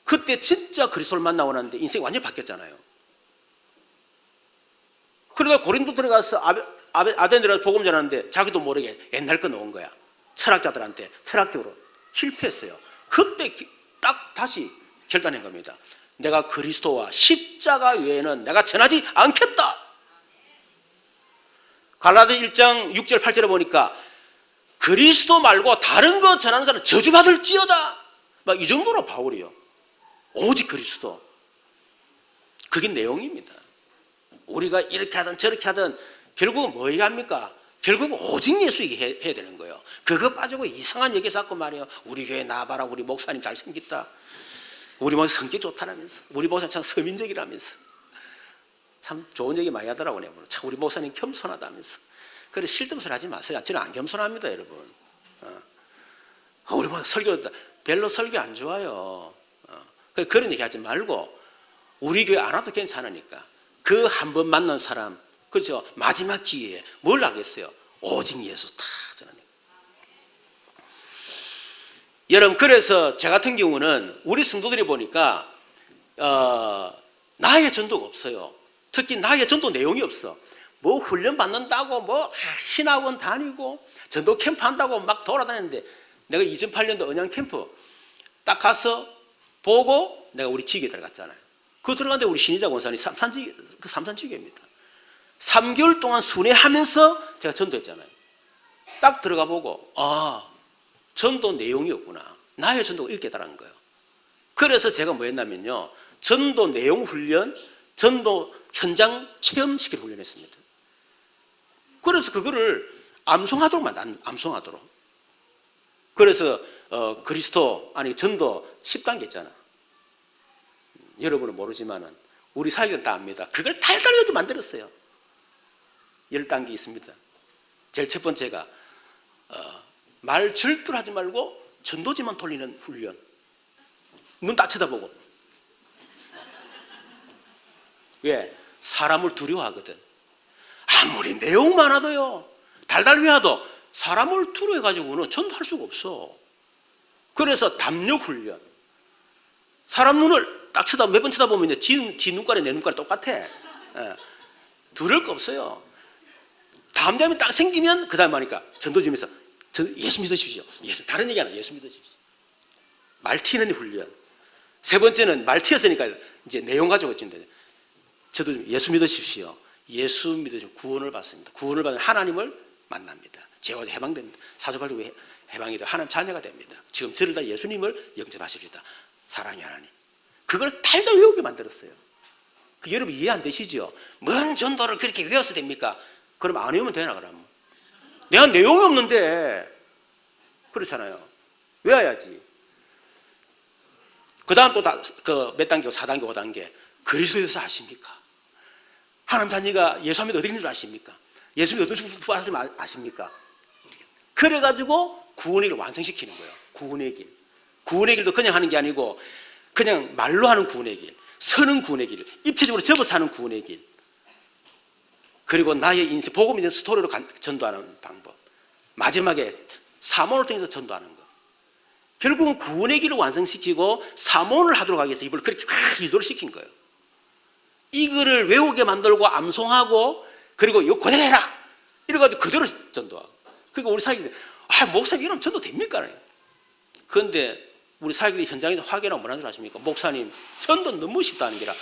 그때 진짜 그리스도를 만나고 났는데 인생이 완전히 바뀌었잖아요. 그러다 고린도 들어가서 아덴들한테 복음 전하는데 자기도 모르게 옛날 거 넣은 거야. 철학자들한테 철학적으로 실패했어요. 그때 딱 다시 결단한 겁니다. 내가 그리스도와 십자가 외에는 내가 전하지 않겠다. 갈라디아 1장 6절 8절에 보니까 그리스도 말고 다른 거 전하는 사람은 저주받을지어다. 막 이 정도로 바울이요. 오직 그리스도. 그게 내용입니다. 우리가 이렇게 하든 저렇게 하든 결국은 뭐 얘기합니까? 결국은 오직 예수 얘기해야 되는 거예요. 그거 빠지고 이상한 얘기 자꾸 말해요. 우리 교회 나와봐라. 우리 목사님 잘생겼다. 우리 목사 성격 좋다라면서. 우리 목사님 참 서민적이라면서. 참 좋은 얘기 많이 하더라고요. 참 우리 목사님 겸손하다면서. 그래 실등소리 하지 마세요. 저는 안 겸손합니다, 여러분. 우리 목사 설교 별로 설교 안 좋아요. 그런 얘기 하지 말고 우리 교회 안 와도 괜찮으니까 그 한 번 만난 사람, 그렇죠? 마지막 기회에 뭘 하겠어요? 오직 예수 다 전하는. 여러분 그래서 저 같은 경우는 우리 성도들이 보니까 나의 전도가 없어요. 특히 나의 전도 내용이 없어. 뭐 훈련 받는다고 뭐 신학원 다니고 전도 캠프 한다고 막 돌아다녔는데 내가 2008년도 언양 캠프 딱 가서 보고 내가 우리 지교에 들어갔잖아요. 그 들어갔는데 우리 신희자 권사님 삼산지교입니다. 3개월 동안 순회하면서 제가 전도했잖아요. 딱 들어가 보고 전도 내용이 없구나. 나의 전도가 이렇게 다른 거예요. 그래서 제가 뭐 했냐면요. 전도 내용 훈련, 전도 현장 체험시키는 훈련했습니다. 그래서 그거를 암송하도록 암송하도록. 그래서 그리스도 아니 전도 10단계 있잖아. 여러분은 모르지만은 우리 사역은 다 압니다. 그걸 달달하게 만들었어요. 10단계 있습니다. 제일 첫 번째가 말 절대로 하지 말고 전도지만 돌리는 훈련. 눈 딱 쳐다보고. 왜? 사람을 두려워하거든. 아무리 내용 많아도요. 달달 외워도 사람을 두려워해가지고는 전도할 수가 없어. 그래서 담력 훈련. 사람 눈을 딱 몇 번 쳐다보면 지 눈깔이 내 눈깔이 똑같아. 두려울 거 없어요. 담담이 딱 생기면 그 다음 하니까 전도지면서 예수 믿으십시오. 다른 얘기 안 해. 예수 믿으십시오. 말 튀는 훈련. 세 번째는 말 튀었으니까 이제 내용 가지고 진대. 저도 예수 믿으십시오. 예수 믿으시면 구원을 받습니다. 구원을 받으면 하나님을 만납니다. 죄와 해방됩니다. 사조발도 해방이 되고 하나님 자녀가 됩니다. 지금 저를 다 예수님을 영접하십시다. 사랑의 하나님. 그걸 달달 외우게 만들었어요. 여러분 이해 안 되시죠? 뭔 전도를 그렇게 외워서 됩니까? 그럼 안 외우면 되나 그러면? 내가 내용이 없는데 그렇잖아요. 외워야지. 그 다음 또 몇 단계고 4단계 5단계 그리스도에서 아십니까? 하나님 자녀가 예수님이 어디 있는 줄 아십니까? 예수님이 어떤 줄 아십니까? 그래가지고 구원의 길을 완성시키는 거예요. 구원의 길. 구원의 길도 그냥 하는 게 아니고 그냥 말로 하는 구원의 길, 서는 구원의 길, 입체적으로 접어서 하는 구원의 길. 그리고 나의 인생, 복음 있는 스토리로 전도하는 방법. 마지막에 사모를 통해서 전도하는 것. 결국은 구원의 길을 완성시키고 사모를 하도록 하기 위해서 이걸 그렇게 유도를 시킨 거예요. 이거를 외우게 만들고 암송하고 그리고 이거 그대로 해라 이래가지고 그대로 전도하고. 그러니까 우리 사역자들이 목사님 이러면 전도 됩니까? 그런데 우리 사역자들이 현장에서 확인하고 뭐라는 줄 아십니까? 목사님 전도 너무 쉽다는 게라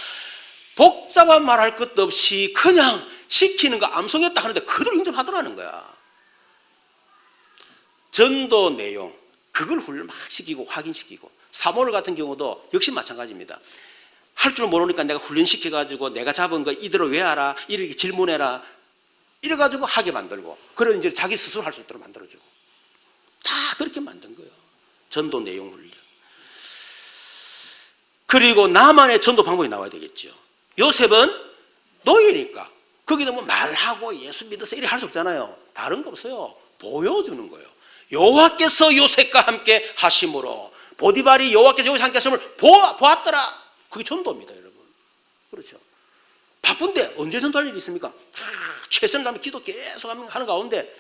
복잡한 말할 것도 없이 그냥 시키는 거 암송했다 하는데 그대로 인정하더라는 거야. 전도 내용 그걸 훈련 막 시키고 확인시키고. 사모를 같은 경우도 역시 마찬가지입니다. 할 줄 모르니까 내가 훈련시켜가지고 내가 잡은 거 이대로 외워라 이렇게 질문해라 이래가지고 하게 만들고 그런 이제 자기 스스로 할 수 있도록 만들어주고 다 그렇게 만든 거예요. 전도 내용 훈련. 그리고 나만의 전도 방법이 나와야 되겠죠. 요셉은 노예니까 거기는 뭐 말하고 예수 믿어서 이렇게 할 수 없잖아요. 다른 거 없어요. 보여주는 거예요. 여호와께서 요셉과 함께 하심으로 보디발이 여호와께서 요셉과 함께 하심을 보았더라. 그게 전도입니다, 여러분. 그렇죠. 바쁜데 언제 전도할 일이 있습니까? 최선을 다하면 기도 계속 하는 가운데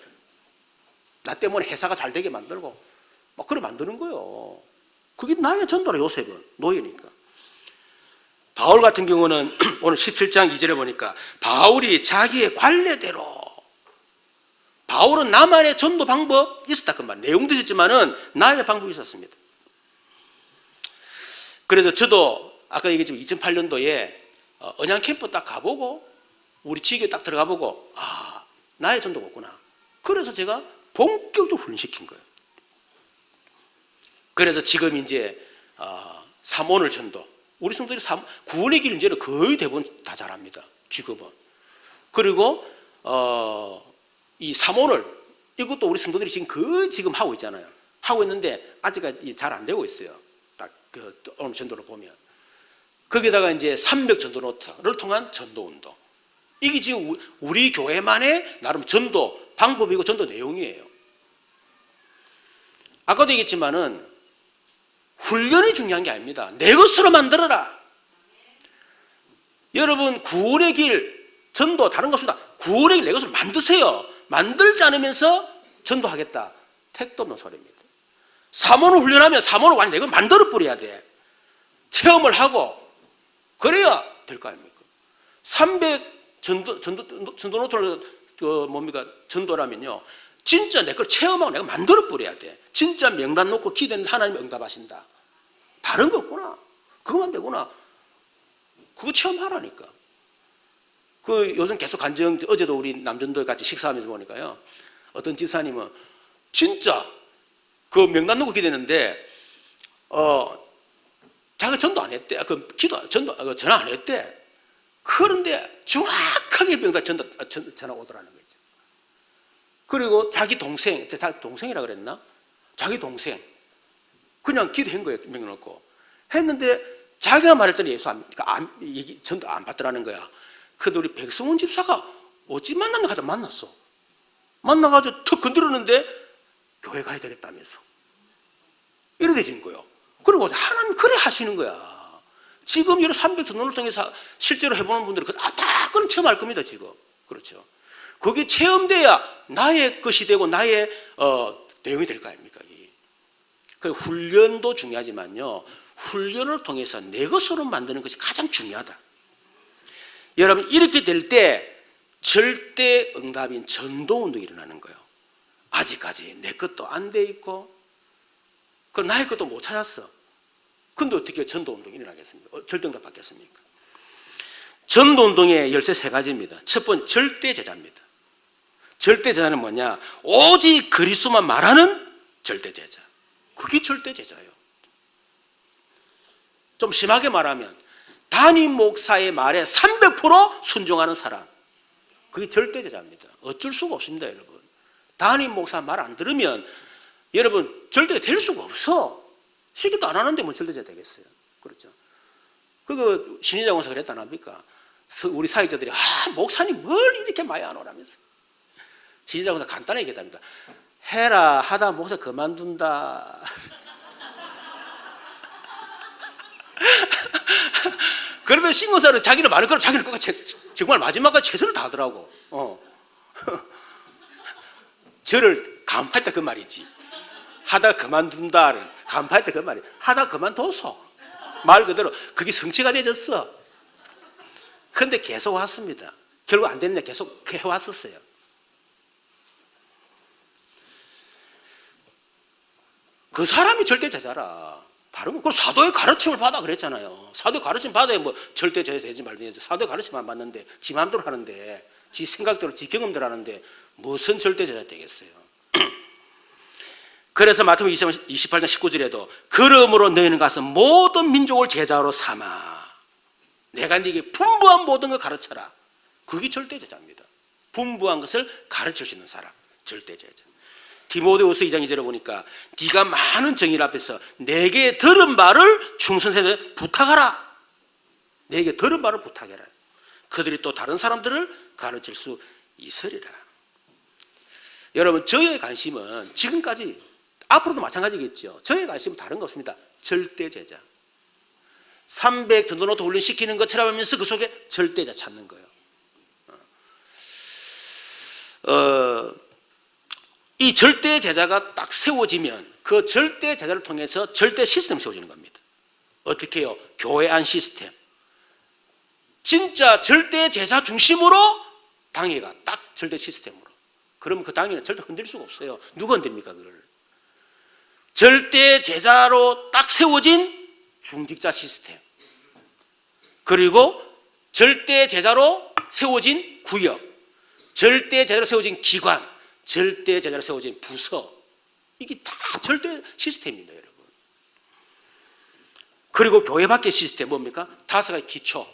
나 때문에 회사가 잘 되게 만들고 막 그래 만드는 거예요. 그게 나의 전도라. 요셉은 노예니까. 바울 같은 경우는 오늘 17장 2절에 보니까 바울이 자기의 관례대로 바울은 나만의 전도 방법 있었다 그 말. 내용도 있었지만은 나의 방법이 있었습니다. 그래서 저도 아까 얘기했지만 2008년도에 언양 캠프 딱 가보고 우리 지교에 딱 들어가 보고 나의 전도가 없구나. 그래서 제가 본격적으로 훈련시킨 거예요. 그래서 지금 이제 삼원을 전도 우리 성도들이 구원의 길 이제는 거의 대부분 다 잘합니다. 지금은. 그리고 이 삼원을 이것도 우리 성도들이 지금 거의 지금 하고 있잖아요. 하고 있는데 아직까지 잘 안 되고 있어요. 딱 그 오늘 전도를 보면. 거기다가 이제 300 전도 노트를 통한 전도 운동. 이게 지금 우리 교회만의 나름 전도 방법이고 전도 내용이에요. 아까도 얘기했지만은 훈련이 중요한 게 아닙니다. 내 것으로 만들어라. 여러분 구원의 길 전도 다른 거 없습니다. 구원의 길 내 것으로 만드세요. 만들지 않으면서 전도하겠다. 택도 없는 소리입니다. 사모를 훈련하면 사모를 완전히 내 걸 만들어 버려야 돼. 체험을 하고 그래야 될 거 아닙니까? 300 전도 노트를 전도라면요. 진짜 내 걸 체험하고 내가 만들어 버려야 돼. 진짜 명단 놓고 기도했는데 하나님 응답하신다. 다른 거 없구나. 그것만 되구나. 그거 체험하라니까. 그 요즘 계속 간증 어제도 우리 남전도에 같이 식사하면서 보니까요. 어떤 지사님은 진짜 그 명단 놓고 기도했는데 자기가 전도 안 했대. 전화 안 했대. 그런데 정확하게 명단 전화 오더라는 거죠. 그리고 자기 동생이라 그랬나? 자기 동생 그냥 기도한 거예요. 명령 놓고 했는데 자기가 말했더니 예수 전도 안 받더라는 거야. 그래도 우리 백성훈 집사가 어찌 만났나 하다 만났어. 만나가지고 턱 건드렸는데 교회 가야 되겠다면서 이래 되신 거예요. 그리고 하나님 그래 하시는 거야. 지금 이런 300 전도를 통해서 실제로 해보는 분들은 다 그런 체험할 겁니다. 지금. 그렇죠. 그게 체험돼야 나의 것이 되고 나의 내용이 될 거 아닙니까? 그 훈련도 중요하지만요. 훈련을 통해서 내 것으로 만드는 것이 가장 중요하다. 여러분 이렇게 될 때 절대 응답인 전도운동이 일어나는 거예요. 아직까지 내 것도 안 돼 있고 그 나의 것도 못 찾았어. 근데 어떻게 전도운동이 일어나겠습니까? 절대 응답 받겠습니까? 전도운동의 열쇠 3가지입니다. 첫 번째 절대 제자입니다. 절대 제자는 뭐냐? 오직 그리스도만 말하는 절대 제자. 그게 절대 제자예요. 좀 심하게 말하면 담임 목사의 말에 300% 순종하는 사람. 그게 절대 제자입니다. 어쩔 수가 없습니다, 여러분. 담임 목사 말 안 들으면 여러분 절대가 될 수가 없어. 시기도 안 하는데 뭐 절대제자 되겠어요. 그렇죠. 그거 신의자 권사 그랬다 안 합니까? 우리 사역자들이 목사님 뭘 이렇게 많이 안 오라면서. 신의자 권사 간단하게 얘기했답니다. 해라 하다 목사 그만둔다. 그러면 신고사는 자기는 많은 걸 자기는 정말 마지막까지 최선을 다하더라고. 저를 간파했다 그 말이지. 하다 그만둔다. 간파했다 그 말이. 하다 그만둬서 말 그대로 그게 성취가 되졌어. 그런데 계속 왔습니다. 결국 안 됐냐 계속 해왔었어요. 그 사람이 절대 제자라. 다른 거, 사도의 가르침을 받아 그랬잖아요. 사도의 가르침 받아야 뭐 절대 제자 되지 말든지. 사도의 가르침 안 받는데 지 마음대로 하는데, 지 생각대로 지 경험대로 하는데 무슨 절대 제자 되겠어요. 그래서 마태복음 28장 19절에도 그러므로 너희는 가서 모든 민족을 제자로 삼아 내가 네게 분부한 모든 걸 가르쳐라. 그게 절대 제자입니다. 분부한 것을 가르칠 수 있는 사람, 절대 제자. 디모데후서 2장 2절에 보니까 네가 많은 정의를 앞에서 내게 들은 말을 충성되게 부탁하라. 내게 들은 말을 부탁해라. 그들이 또 다른 사람들을 가르칠 수 있으리라. 여러분, 저의 관심은 지금까지 앞으로도 마찬가지겠죠. 저의 관심은 다른 거 없습니다. 절대 제자. 300 전도노트 훈련시키는 것처럼 하면서 그 속에 절대자 찾는 거예요. 이 절대 제자가 딱 세워지면 그 절대 제자를 통해서 절대 시스템이 세워지는 겁니다. 어떻게 해요? 교회 안 시스템. 진짜 절대 제자 중심으로 당회가 딱 절대 시스템으로. 그러면 그 당회는 절대 흔들 수가 없어요. 누가 흔듭니까 그걸? 절대 제자로 딱 세워진 중직자 시스템. 그리고 절대 제자로 세워진 구역. 절대 제자로 세워진 기관. 절대 제자로 세워진 부서. 이게 다 절대 시스템입니다, 여러분. 그리고 교회 밖의 시스템 뭡니까? 5가지 기초,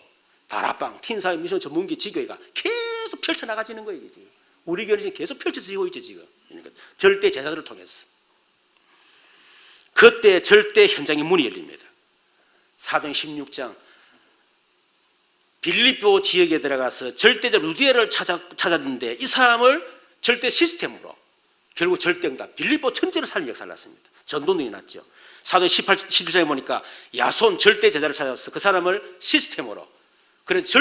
다락방, 틴사회, 미션 전문기, 지교회가 계속 펼쳐나가지는 거예요. 이제. 우리 교회는 지금 계속 펼쳐지고 있죠, 지금. 그러니까 절대 제자들을 통해서. 그때 절대 현장의 문이 열립니다. 사도행 16장 빌립보 지역에 들어가서 절대자 루디엘을 찾았는데 이 사람을 절대 시스템으로 결국 절대응답 빌립보 전체를 살린 역사를 났습니다. 전도는 났죠. 사도행 17장에 보니까 야손 절대 제자를 찾아서 그 사람을 시스템으로 그래서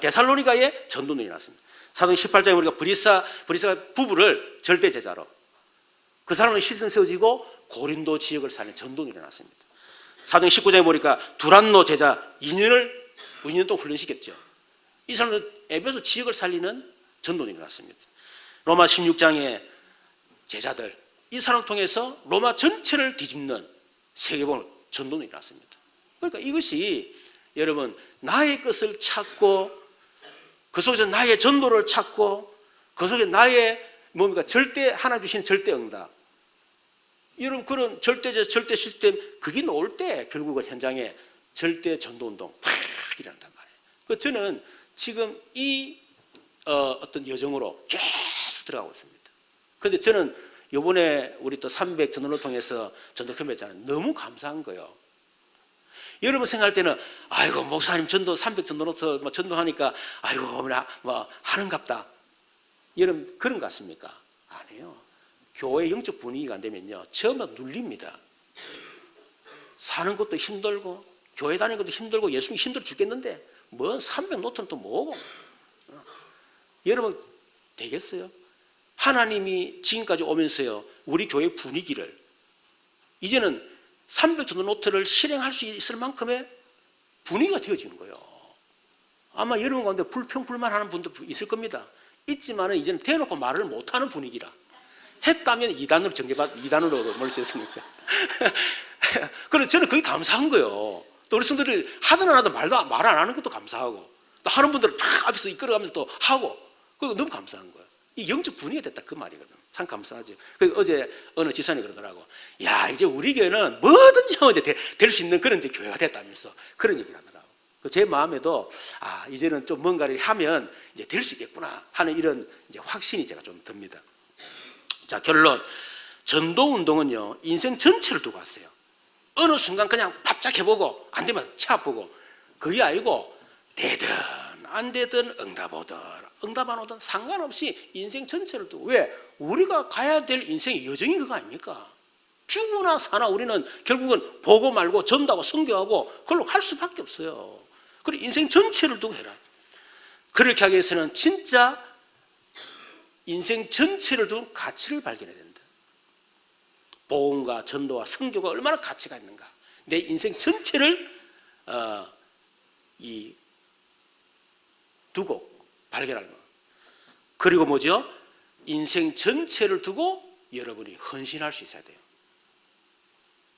데살로니가에 전도는 났습니다. 사도행 18장에 보니까 브리사 부부를 절대 제자로 그 사람은 시스템 세워지고 고린도 지역을 살린 전도는 일어났습니다. 사도행 19장에 보니까 두란노 제자 2년 동안 훈련시켰죠. 이 사람은 에베소 지역을 살리는 전도는 일어났습니다. 로마 16장에 제자들 이 사람을 통해서 로마 전체를 뒤집는 세계봉을 전도는 일어났습니다. 그러니까 이것이 여러분 나의 것을 찾고 그 속에서 나의 전도를 찾고 그 속에 나의 뭡니까 절대 하나 주신 절대 응답 이런 그런 절대 시스템 그게 나올 때 결국은 현장에 절대 전도운동 팍 일어난단 말이에요. 그 저는 지금 이 어떤 여정으로 계속 들어가고 있습니다. 그런데 저는 이번에 우리 또 300 전도를 통해서 전도 경험했잖아요. 너무 감사한 거예요. 여러분 생각할 때는 아이고 목사님 전도 300 전도로서 전도하니까 아이고 뭐 하는갑다. 여러분 그런 것 같습니까? 아니에요. 교회 영적 분위기가 안 되면요 처음부터 눌립니다. 사는 것도 힘들고 교회 다니는 것도 힘들고 예수님 힘들어 죽겠는데 뭔 300 노트는 또 뭐고? 여러분 되겠어요? 하나님이 지금까지 오면서요 우리 교회 분위기를 이제는 300 전도 노트를 실행할 수 있을 만큼의 분위기가 되어지는 거예요. 아마 여러분 가운데 불평불만하는 분도 있을 겁니다. 있지만은 이제는 대놓고 말을 못하는 분위기라. 했다면 2단으로 몰 수 있으니까. 그래서 저는 그게 감사한 거예요. 또 우리 성도들이 하든 안 하든 말 안 하는 것도 감사하고 또 하는 분들은 쫙 앞에서 이끌어가면서 또 하고 그리고 너무 감사한 거예요. 이 영적 분위기가 됐다 그 말이거든. 참 감사하죠. 어제 어느 지사님이 그러더라고. 야 이제 우리 교회는 뭐든지 이제 될 수 있는 그런 이제 교회가 됐다면서 그런 얘기를 하더라고. 제 마음에도 이제는 좀 뭔가를 하면 이제 될 수 있겠구나 하는 이런 이제 확신이 제가 좀 듭니다. 자 결론 전도 운동은요 인생 전체를 두고 하세요. 어느 순간 그냥 바짝 해보고 안 되면 차보고 그게 아니고 되든 안 되든 응답 안 오든 상관없이 인생 전체를 두고 왜? 우리가 가야 될 인생의 여정이 그거 아닙니까? 죽으나 사나 우리는 결국은 보고 말고 전도하고 선교하고 그걸로 할 수밖에 없어요. 그리고 인생 전체를 두고 해라. 그렇게 하기 위해서는 진짜 인생 전체를 두고 가치를 발견해야 된다. 복음과 전도와 선교가 얼마나 가치가 있는가. 내 인생 전체를 두고 발견할 것. 그리고 뭐죠? 인생 전체를 두고 여러분이 헌신할 수 있어야 돼요.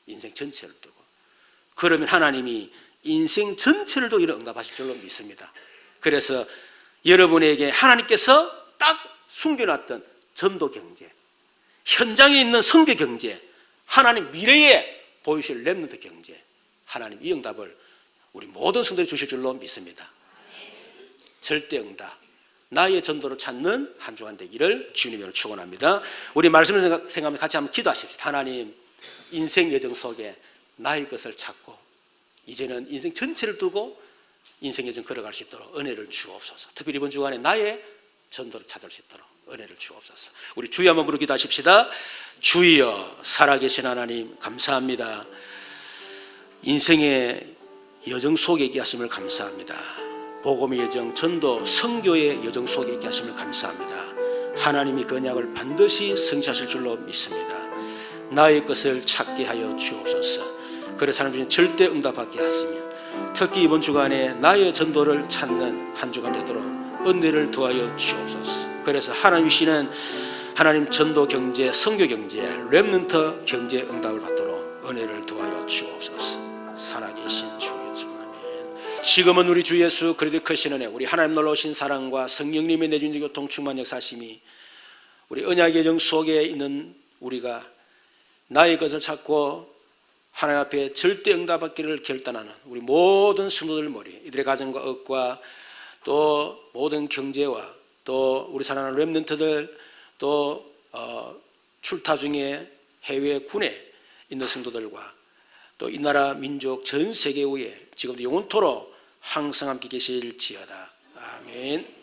인생 전체를 두고. 그러면 하나님이 인생 전체를 두고 이런 응답하실 줄로 믿습니다. 그래서 여러분에게 하나님께서 딱 숨겨놨던 전도 경제, 현장에 있는 선교 경제, 하나님 미래에 보이실 렘넌트 경제, 하나님 이 응답을 우리 모든 성도들이 주실 줄로 믿습니다. 절대 응답, 나의 전도를 찾는 한 주간 되기를 주님으로 축원합니다. 우리 말씀을 생각하면 같이 한번 기도하십시다. 하나님, 인생 여정 속에 나의 것을 찾고 이제는 인생 전체를 두고 인생 여정 걸어갈 수 있도록 은혜를 주옵소서. 특별히 이번 주간에 나의 전도를 찾을 수 있도록 은혜를 주옵소서. 우리 주여 한번 부르고 기도하십시다. 주여, 살아계신 하나님 감사합니다. 인생의 여정 속에 있게 하심을 감사합니다. 복음의 여정, 전도, 선교의 여정 속에 있게 하심을 감사합니다. 하나님이 그 언약을 반드시 성취하실 줄로 믿습니다. 나의 것을 찾게 하여 주옵소서. 그래서 하나님 절대 응답받게 하시며 특히 이번 주간에 나의 전도를 찾는 한 주간 되도록 은혜를 더하여 주옵소서. 그래서 하나님 주시는 하나님 전도 경제, 선교 경제, 렘넌트 경제 응답을 받도록 은혜를 더하여 주옵소서. 살아계신 주 예수, 아멘. 지금은 우리 주 예수 그리스도의 크신 은혜, 우리 하나님 놀라우신 사랑과 성령님의 내주는 교통 충만 역사심이 우리 언약의 정 속에 있는 우리가 나의 것을 찾고 하나님 앞에 절대 응답받기를 결단하는 우리 모든 성도들 머리, 이들의 가정과 업과 또 모든 경제와 또 우리 사랑하는 렘넌트들 또 출타 중에 해외 군에 있는 성도들과 또 이 나라 민족 전 세계 위에 지금도 영원토록 항상 함께 계실지어다. 아멘.